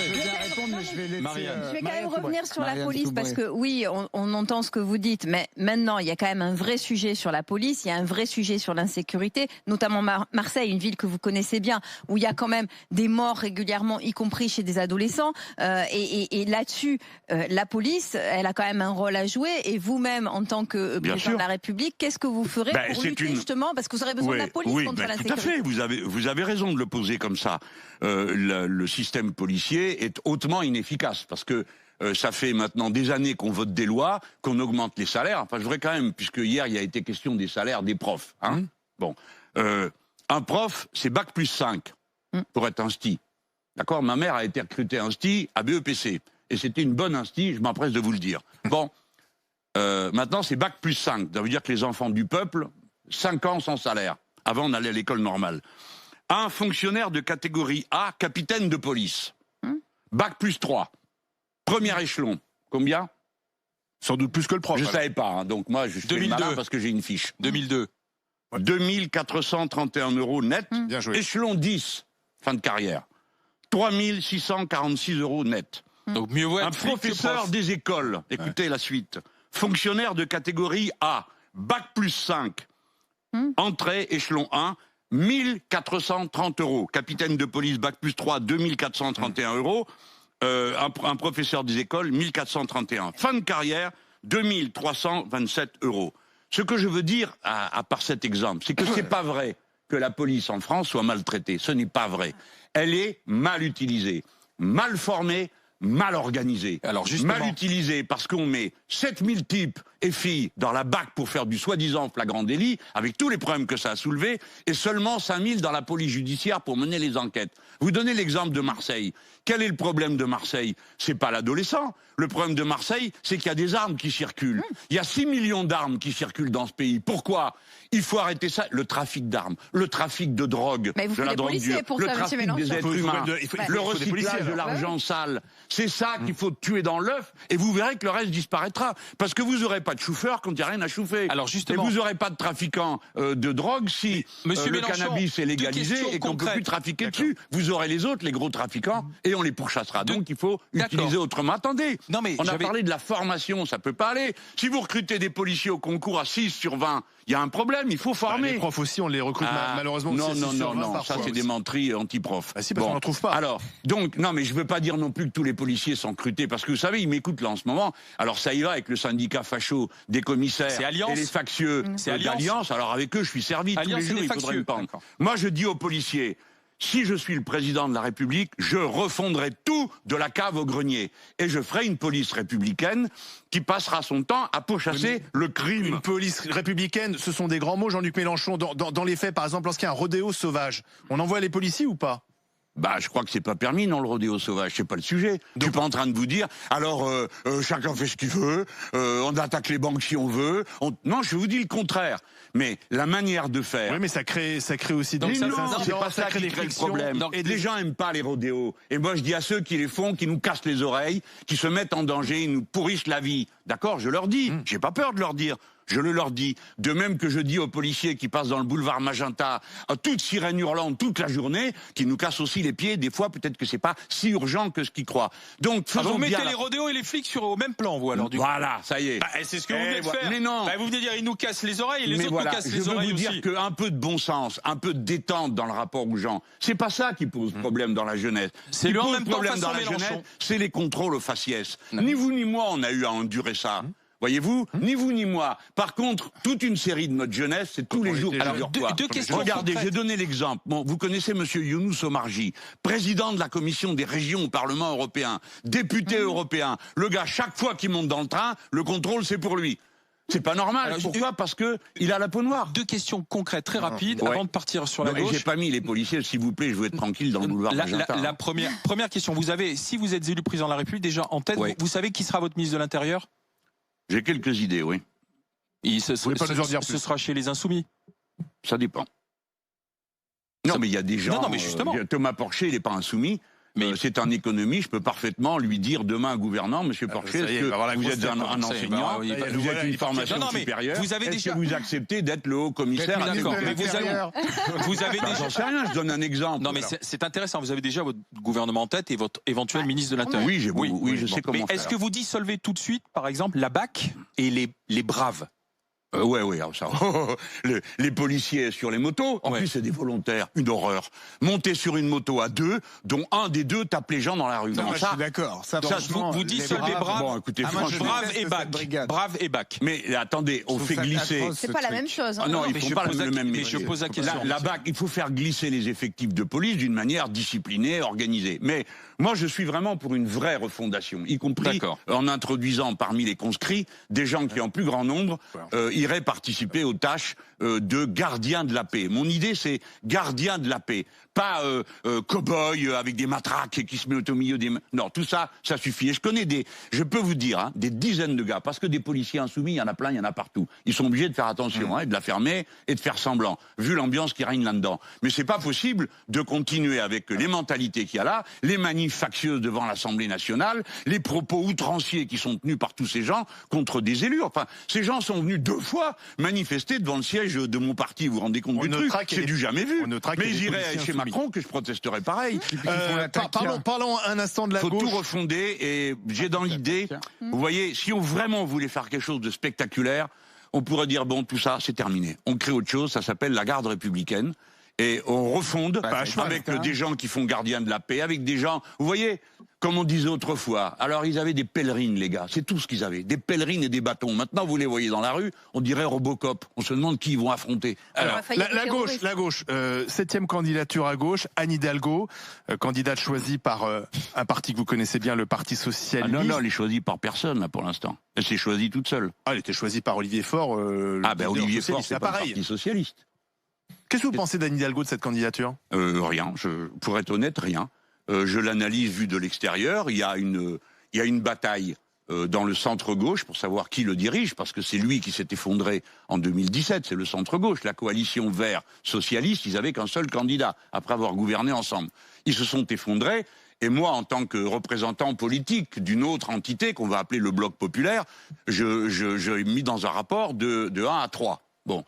Je vais quand même revenir sur la police, parce que oui, on entend ce que vous dites, mais maintenant, il y a quand même un vrai sujet sur la police, il y a un vrai sujet sur l'insécurité, notamment Marseille, une ville que vous connaissez bien, où il y a quand même des morts régulièrement, y compris chez des adolescents, et là-dessus, la police, elle a quand même un rôle à jouer, et vous-même, en tant que président de la République, qu'est-ce que vous ferez pour lutter justement, parce que vous aurez besoin de la police contre tout à fait, vous avez raison de le poser comme ça. Le système policier est hautement inefficace parce que ça fait maintenant des années qu'on vote des lois, qu'on augmente les salaires. Enfin, je voudrais quand même, puisque hier, il y a été question des salaires des profs. Hein. Bon. Un prof, c'est bac plus 5 pour être insti. D'accord ? Ma mère a été recrutée insti à BEPC. Et c'était une bonne insti, je m'empresse de vous le dire. Bon. Maintenant, c'est bac plus 5. Ça veut dire que les enfants du peuple, 5 ans sans salaire. Avant, on allait à l'école normale. Un fonctionnaire de catégorie A, capitaine de police. Bac plus 3. Premier échelon. Combien ? Sans doute plus que le prof. Je ne savais pas. Hein. Donc moi, je suis 2002. malin parce que j'ai une fiche. 2002. 2431 € net. Bien joué. Échelon 10, fin de carrière. 3646 € net. Donc mieux vaut Un être flic que professeur prof. des écoles, écoutez la suite. Fonctionnaire de catégorie A, bac plus 5. Entrée, échelon 1, 1430 €. Capitaine de police, bac plus 3, 2431 €. Un professeur des écoles, 1431. Fin de carrière, 2327 €. Ce que je veux dire, à part cet exemple, c'est que c'est pas vrai que la police en France soit maltraitée. Ce n'est pas vrai. Elle est mal utilisée, mal formée, mal organisée. Alors justement, Mal utilisée parce qu'on met 7000 types et filles dans la BAC pour faire du soi-disant flagrant délit, avec tous les problèmes que ça a soulevé, et seulement 5000 dans la police judiciaire pour mener les enquêtes. Vous donnez l'exemple de Marseille. Quel est le problème de Marseille ? C'est pas l'adolescent. Le problème de Marseille, c'est qu'il y a des armes qui circulent. Il y a 6 millions d'armes qui circulent dans ce pays. Pourquoi ? Il faut arrêter ça. Le trafic d'armes, le trafic de drogue, Mais vous de faites la des drogue policiers dure, pour le ça, monsieur trafic des Mélenchon. êtres humains, il faut le des policiers, recyclage de alors. l'argent sale. C'est ça qu'il faut tuer dans l'œuf, et vous verrez que le reste disparaîtra. Parce que vous n'aurez pas de chauffeur quand il n'y a rien à chauffer. Alors justement, et vous n'aurez pas de trafiquants de drogue si Monsieur le Mélenchon, cannabis est deux légalisé questions et qu'on ne peut concrètes. plus trafiquer dessus. Vous aurez les autres, les gros trafiquants, et on les pourchassera. Donc il faut utiliser autrement. Attendez, Non, mais on a j'avais- parlé de la formation, ça peut pas aller. Si vous recrutez des policiers au concours à 6 sur 20, il y a un problème, il faut former. Les profs aussi, on les recrute malheureusement. Non, aussi non, 6 sur non, 20 non, ça parfois c'est des aussi. menteries anti-profs. Ah si, parce qu'on n'en trouve pas. Alors, donc, non, mais je veux pas dire non plus que tous les policiers sont recrutés, parce que vous savez, ils m'écoutent là en ce moment. Alors ça y va avec le syndicat facho des commissaires C'est Alliance. et les factieux C'est Alliance. d'Alliance. Alors avec eux, je suis servi tous Alliance les et jours, les il faudrait factieux. me pendre. D'accord. Moi, je dis aux policiers, si je suis le président de la République, je refondrai tout de la cave au grenier. Et je ferai une police républicaine qui passera son temps à pourchasser le crime. Une police républicaine, ce sont des grands mots, Jean-Luc Mélenchon. Dans les faits, par exemple, lorsqu'il y a un rodéo sauvage, on envoie les policiers ou pas ? Bah, je crois que c'est pas permis, non, le rodéo sauvage. C'est pas le sujet. Je suis pas en train de vous dire, alors, chacun fait ce qu'il veut, on attaque les banques si on veut. Non, je vous dis le contraire. Mais la manière de faire. Oui, mais ça crée aussi Mais des non, c'est incidents, pas ça crée qui des crée le frictions. problème. Donc, Et les gens aiment pas les rodéos. Et moi, je dis à ceux qui les font, qui nous cassent les oreilles, qui se mettent en danger, ils nous pourrissent la vie. D'accord, je leur dis. J'ai pas peur de leur dire. Je le leur dis. De même que je dis aux policiers qui passent dans le boulevard Magenta, à toute sirène hurlante toute la journée, qui nous cassent aussi les pieds. Des fois, peut-être que c'est pas si urgent que ce qu'ils croient. Donc, Ah, faisons vous mettez bien les rodéos et les flics au même plan, vous, alors, du coup. Voilà, ça y est. Bah, c'est ce que vous venez de voilà. faire. Mais non. Bah, vous venez de dire, ils nous cassent les oreilles et les Mais autres voilà, nous cassent je les veux oreilles vous dire aussi. qu'un peu de bon sens, un peu de détente dans le rapport aux gens, c'est pas ça qui pose problème dans la jeunesse. C'est Ce qui lui en pose même temps problème façon dans la Mélenchon. jeunesse, c'est les contrôles aux faciès. Ni vous ni moi, on a eu à endurer ça. Voyez-vous, ni vous ni moi. Par contre, toute une série de notre jeunesse, c'est tous les jours Alors, plusieurs deux- fois. deux questions Regardez, concrètes. j'ai donné l'exemple. Bon, vous connaissez Monsieur Younous Omarji, président de la commission des régions au Parlement européen, député européen. Le gars, chaque fois qu'il monte dans le train, le contrôle, c'est pour lui. C'est pas normal. Alors, Pourquoi ? Parce que il a la peau noire. Deux questions concrètes, très rapides, Ouais. avant de partir sur la Non, et j'ai gauche. pas mis les policiers, s'il vous plaît, je veux être tranquille dans le boulevard Magenta. La première question, vous avez, si vous êtes élu président de la République, déjà en tête, Oui. vous savez qui sera votre ministre de l'Intérieur ? J'ai quelques idées, oui. pouvez pas nous en dire ce plus. sera chez les Insoumis. Ça dépend. Non, mais il y a des gens. Non, mais justement. Thomas Porcher, il n'est pas insoumis. Mais- C'est un économie, je peux parfaitement lui dire demain un gouvernant, Monsieur Porcher, ça y est, est-ce il va avoir que la vous grosse êtes tête, un hein. Ça y est, enseignant, bah, il va- vous voilà, êtes une il- formation Non, mais supérieure, vous avez est-ce déjà- que vous acceptez d'être le haut commissaire à D'accord, l'Union mais vous avez, européenne? vous avez Bah, déjà... J'en sais rien, je donne un exemple. Non, mais c'est intéressant, vous avez déjà votre gouvernement en tête et votre éventuel ministre de l'Intérieur. Oui, je sais Mais comment est-ce faire. que vous dissolvez tout de suite, par exemple, la BAC et les braves ? Ouais, alors ça. Les policiers sur les motos, en plus c'est des volontaires, une horreur. Monter sur une moto à deux, dont un des deux tape les gens dans la rue. Ça, Non, je suis d'accord. Ça, vous dissolvez braves. Bon, écoutez, Brave et bac. Brave et bac. mais attendez, on fait glisser. C'est pas la même chose. Ah non, mais ils je font pas pose le même mais métier. je pose la question. La BAC, il faut faire glisser les effectifs de police d'une manière disciplinée, organisée. Mais moi, je suis vraiment pour une vraie refondation, y compris en introduisant parmi les conscrits des gens qui, en plus grand nombre, iraient participer aux tâches de gardiens de la paix. Mon idée, c'est gardien de la paix, pas cow-boy avec des matraques qui se mettent au milieu des... Non, tout ça, ça suffit. Et je peux vous dire, des dizaines de gars, parce que des policiers insoumis, il y en a plein, il y en a partout. Ils sont obligés de faire attention, et de la fermer et de faire semblant, vu l'ambiance qui règne là-dedans. Mais c'est pas possible de continuer avec les mentalités qu'il y a là, les manifs factieuses devant l'Assemblée nationale, les propos outranciers qui sont tenus par tous ces gens contre des élus. Enfin, ces gens sont venus 2 fois manifester devant le siège de mon parti. Vous vous rendez compte du truc? C'est du jamais vu. Mais ils iraient chez Macron que je protesterais pareil. Parlons un instant de la gauche. Il faut gauche. tout refonder et j'ai dans l'idée, vous voyez, si on vraiment voulait faire quelque chose de spectaculaire, on pourrait dire bon, tout ça, c'est terminé. On crée autre chose, ça s'appelle la garde républicaine. Et on refonde avec des gens qui font gardien de la paix, avec des gens, vous voyez, comme on disait autrefois. Alors ils avaient des pèlerines, les gars, c'est tout ce qu'ils avaient, des pèlerines et des bâtons. Maintenant vous les voyez dans la rue, on dirait Robocop. On se demande qui ils vont affronter. Alors la gauche, 7e candidature à gauche, Anne Hidalgo, candidate choisie par un parti que vous connaissez bien, le Parti Socialiste. Non, elle est choisie par personne là pour l'instant. Elle s'est choisie toute seule. Elle était choisie par Olivier Faure. Olivier Faure, c'est pas le Parti Socialiste. Qu'est-ce que vous pensez d'Anne Hidalgo, de cette candidature? Rien. Pour être honnête, rien. Je l'analyse vue de l'extérieur. Il y a une bataille dans le centre-gauche pour savoir qui le dirige, parce que c'est lui qui s'est effondré en 2017. C'est le centre-gauche. La coalition vert-socialiste, ils avaient qu'un seul candidat, après avoir gouverné ensemble. Ils se sont effondrés. Et moi, en tant que représentant politique d'une autre entité qu'on va appeler le Bloc populaire, je mis dans un rapport de 1 à 3. Bon.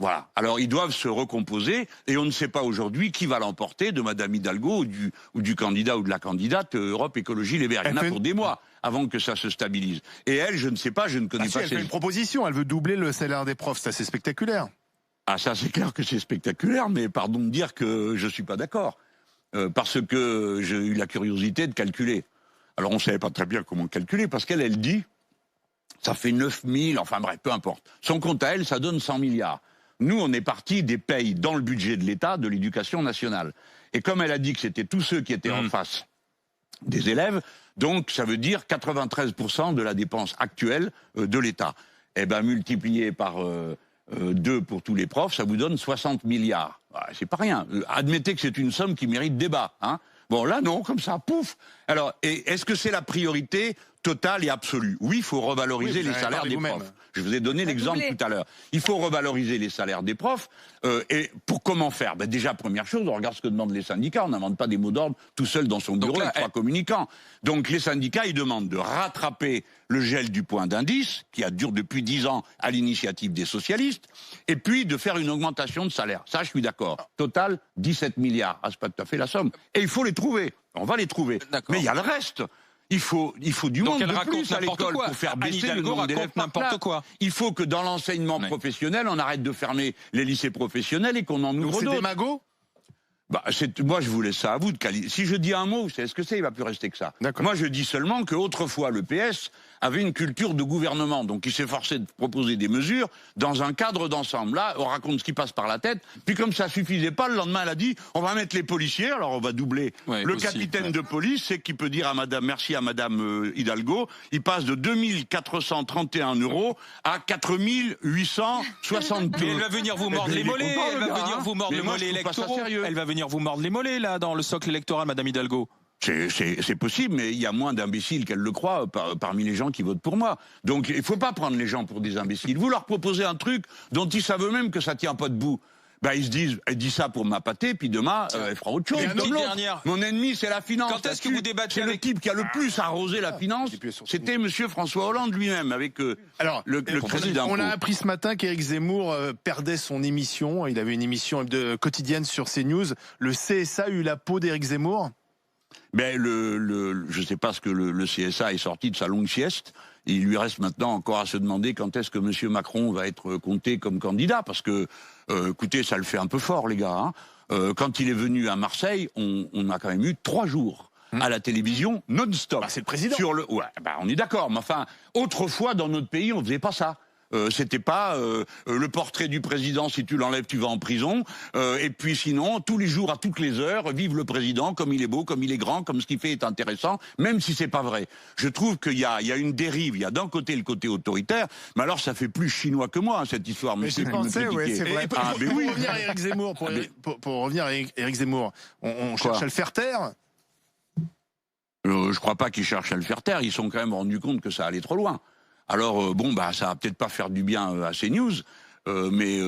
Voilà. Alors ils doivent se recomposer et on ne sait pas aujourd'hui qui va l'emporter, de Madame Hidalgo ou du candidat ou de la candidate Europe Écologie Les Verts. Il y en a pour des mois avant que ça se stabilise. Et elle, je ne sais pas, je ne connais pas. Elle fait une proposition, elle veut doubler le salaire des profs, c'est assez spectaculaire. Ah ça c'est clair que c'est spectaculaire, mais pardon de dire que je suis pas d'accord. Parce que j'ai eu la curiosité de calculer. Alors on savait pas très bien comment calculer, parce qu'elle dit... Ça fait 9000, enfin bref, peu importe. Son compte à elle, ça donne 100 milliards. Nous, on est parti des payes dans le budget de l'État de l'éducation nationale. Et comme elle a dit que c'était tous ceux qui étaient en face des élèves, donc ça veut dire 93% de la dépense actuelle de l'État. Eh ben, multiplié par 2 pour tous les profs, ça vous donne 60 milliards. C'est pas rien. Admettez que c'est une somme qui mérite débat, hein. Bon, là, non, comme ça, pouf. Alors, est-ce que c'est la priorité totale et absolue? Oui, il faut revaloriser les salaires des profs. Je vous ai donné l'exemple tout à l'heure. Il faut revaloriser les salaires des profs. Et pour comment faire? Déjà, première chose, on regarde ce que demandent les syndicats. On n'invente pas des mots d'ordre tout seul dans son bureau avec 3 communicants. Donc, les syndicats, ils demandent de rattraper le gel du point d'indice, qui dure depuis 10 ans à l'initiative des socialistes, et puis de faire une augmentation de salaire. Ça, je suis d'accord. Total, 17 milliards. Ah, c'est pas tout à fait la somme. Et il faut les trouver. On va les trouver. Mais il y a le reste. Il faut du monde de plus à l'école pour faire baisser le nombre d'élèves par classe. Il faut que dans l'enseignement professionnel, on arrête de fermer les lycées professionnels et qu'on en ouvre d'autres. C'est démago? Moi, je vous laisse ça à vous de qualifier. Si je dis un mot, vous savez ce que c'est, il va plus rester que ça. Moi, je dis seulement qu'autrefois, le PS avait une culture de gouvernement, donc il s'efforçait de proposer des mesures dans un cadre d'ensemble. Là, on raconte ce qui passe par la tête, puis comme ça suffisait pas, le lendemain, elle a dit, on va mettre les policiers, alors on va doubler le capitaine de police, c'est qui peut dire à merci à Madame Hidalgo, il passe de 2431 € à 4862. Mais elle va venir vous mordre les mollets, elle va venir vous mordre les mollets électoraux. Elle va venir vous mordre les mollets, là, dans le socle électoral, Madame Hidalgo. C'est possible, mais il y a moins d'imbéciles qu'elle le croit parmi les gens qui votent pour moi. Donc il ne faut pas prendre les gens pour des imbéciles. Vous leur proposez un truc dont ils savent eux-mêmes que ça ne tient pas debout. Ils se disent, elle dit ça pour m'appâter, puis demain, elle fera autre chose. Mon ennemi, c'est la finance. Quand est-ce que vous débattez le type qui a le plus arrosé la finance, c'était Monsieur François Hollande lui-même, avec le crédit d'impôt. On a appris ce matin qu'Éric Zemmour perdait son émission. Il avait une émission quotidienne sur CNews. Le CSA a eu la peau d'Éric Zemmour? Je ne sais pas ce que le CSA est sorti de sa longue sieste. Il lui reste maintenant encore à se demander quand est-ce que M. Macron va être compté comme candidat, parce que, écoutez, ça le fait un peu fort, les gars. Hein. Quand il est venu à Marseille, on a quand même eu 3 jours à la télévision non-stop. C'est le président. Ouais, on est d'accord, mais enfin, autrefois, dans notre pays, on faisait pas ça. C'était pas le portrait du président, si tu l'enlèves, tu vas en prison. Et puis sinon, tous les jours, à toutes les heures, vive le président, comme il est beau, comme il est grand, comme ce qu'il fait est intéressant, même si c'est pas vrai. Je trouve qu'il y a une dérive. Il y a d'un côté le côté autoritaire, mais alors ça fait plus chinois que moi, hein, cette histoire. Mais monsieur, j'y qui me pensais, ouais, critiquait. c'est vrai. Pour revenir à Éric Zemmour, pour revenir à Éric Zemmour, on cherche à le faire taire. Je crois pas qu'ils cherchent à le faire taire. Ils se sont quand même rendus compte que ça allait trop loin. Alors ça va peut-être pas faire du bien à CNews, mais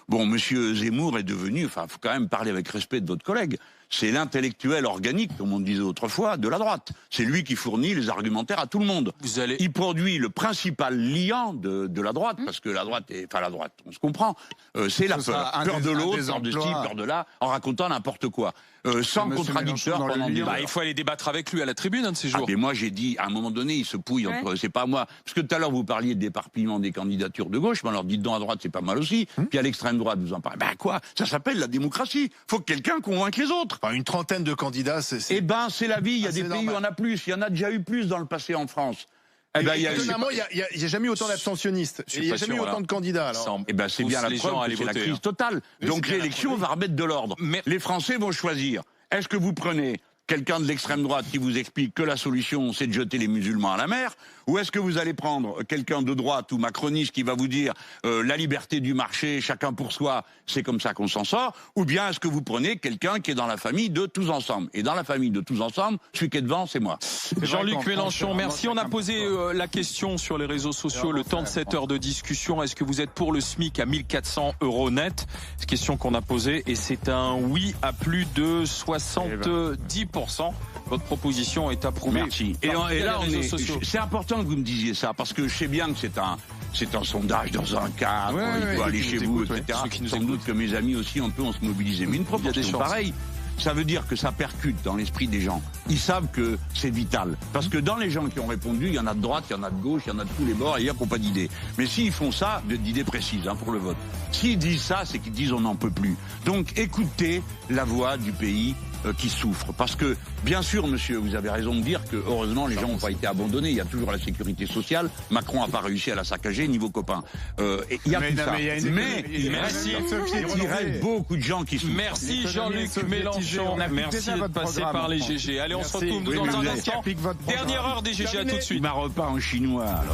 Monsieur Zemmour est devenu, enfin, faut quand même parler avec respect de votre collègue. C'est l'intellectuel organique, comme on disait autrefois, de la droite. C'est lui qui fournit les argumentaires à tout le monde. Il produit le principal liant de la droite, parce que la droite, on se comprend. C'est la peur de l'autre, peur de ci, peur de là, en racontant n'importe quoi. Sans contradicteur pendant des heures. Il faut aller débattre avec lui à la tribune un de ces jours. Mais moi j'ai dit, à un moment donné, il se pouille entre, c'est pas moi. Parce que tout à l'heure vous parliez de d'éparpillement des candidatures de gauche, mais alors dites donc à droite c'est pas mal aussi. Puis à l'extrême droite vous en parlez. Quoi? Ça s'appelle la démocratie. Faut que quelqu'un convainque les autres. Enfin, une trentaine de candidats, c'est... Eh ben c'est la vie. Il y a des pays où il y en a plus. Il y en a déjà eu plus dans le passé en France. Étonnamment, il n'y a jamais eu autant d'abstentionnistes. Il n'y a jamais eu autant de candidats. Alors. C'est bien la preuve que c'est la crise totale. Donc l'élection va remettre de l'ordre. Les Français vont choisir. Est-ce que vous prenez quelqu'un de l'extrême droite qui vous explique que la solution c'est de jeter les musulmans à la mer, ou est-ce que vous allez prendre quelqu'un de droite ou macroniste qui va vous dire la liberté du marché, chacun pour soi, c'est comme ça qu'on s'en sort, ou bien est-ce que vous prenez quelqu'un qui est dans la famille de tous ensemble? Et dans la famille de tous ensemble, celui qui est devant, c'est moi. Jean-Luc Mélenchon, merci. On a posé la question sur les réseaux sociaux, le temps de cette heure de discussion. Est-ce que vous êtes pour le SMIC à 1400 € net? C'est une question qu'on a posée et c'est un oui à plus de 70%. Votre proposition est approuvée. Merci. Et là, c'est important que vous me disiez ça, parce que je sais bien que c'est un sondage dans un cadre, il faut aller chez vous, etc. Sans doute que mes amis aussi, on se mobiliser. Mais une proposition pareille, ça veut dire que ça percute dans l'esprit des gens. Ils savent que c'est vital. Parce que dans les gens qui ont répondu, il y en a de droite, il y en a de gauche, il y en a de tous les bords, et il y a qui n'ont pas d'idée. Mais s'ils font ça, d'idées précises pour le vote, s'ils disent ça, c'est qu'ils disent on n'en peut plus. Donc écoutez la voix du pays qui souffre. Parce que, bien sûr, monsieur, vous avez raison de dire que, heureusement, les gens n'ont pas été abandonnés. Il y a toujours la sécurité sociale. Macron n'a pas réussi à la saccager, niveau copain. Il y a tout ça. Mais il reste beaucoup de gens qui souffrent. Merci Jean-Luc Mélenchon. Merci d'être passé par les GG. Allez, on se retrouve dans un instant. Dernière heure des GG, à tout de suite. Ma repas en chinois, alors.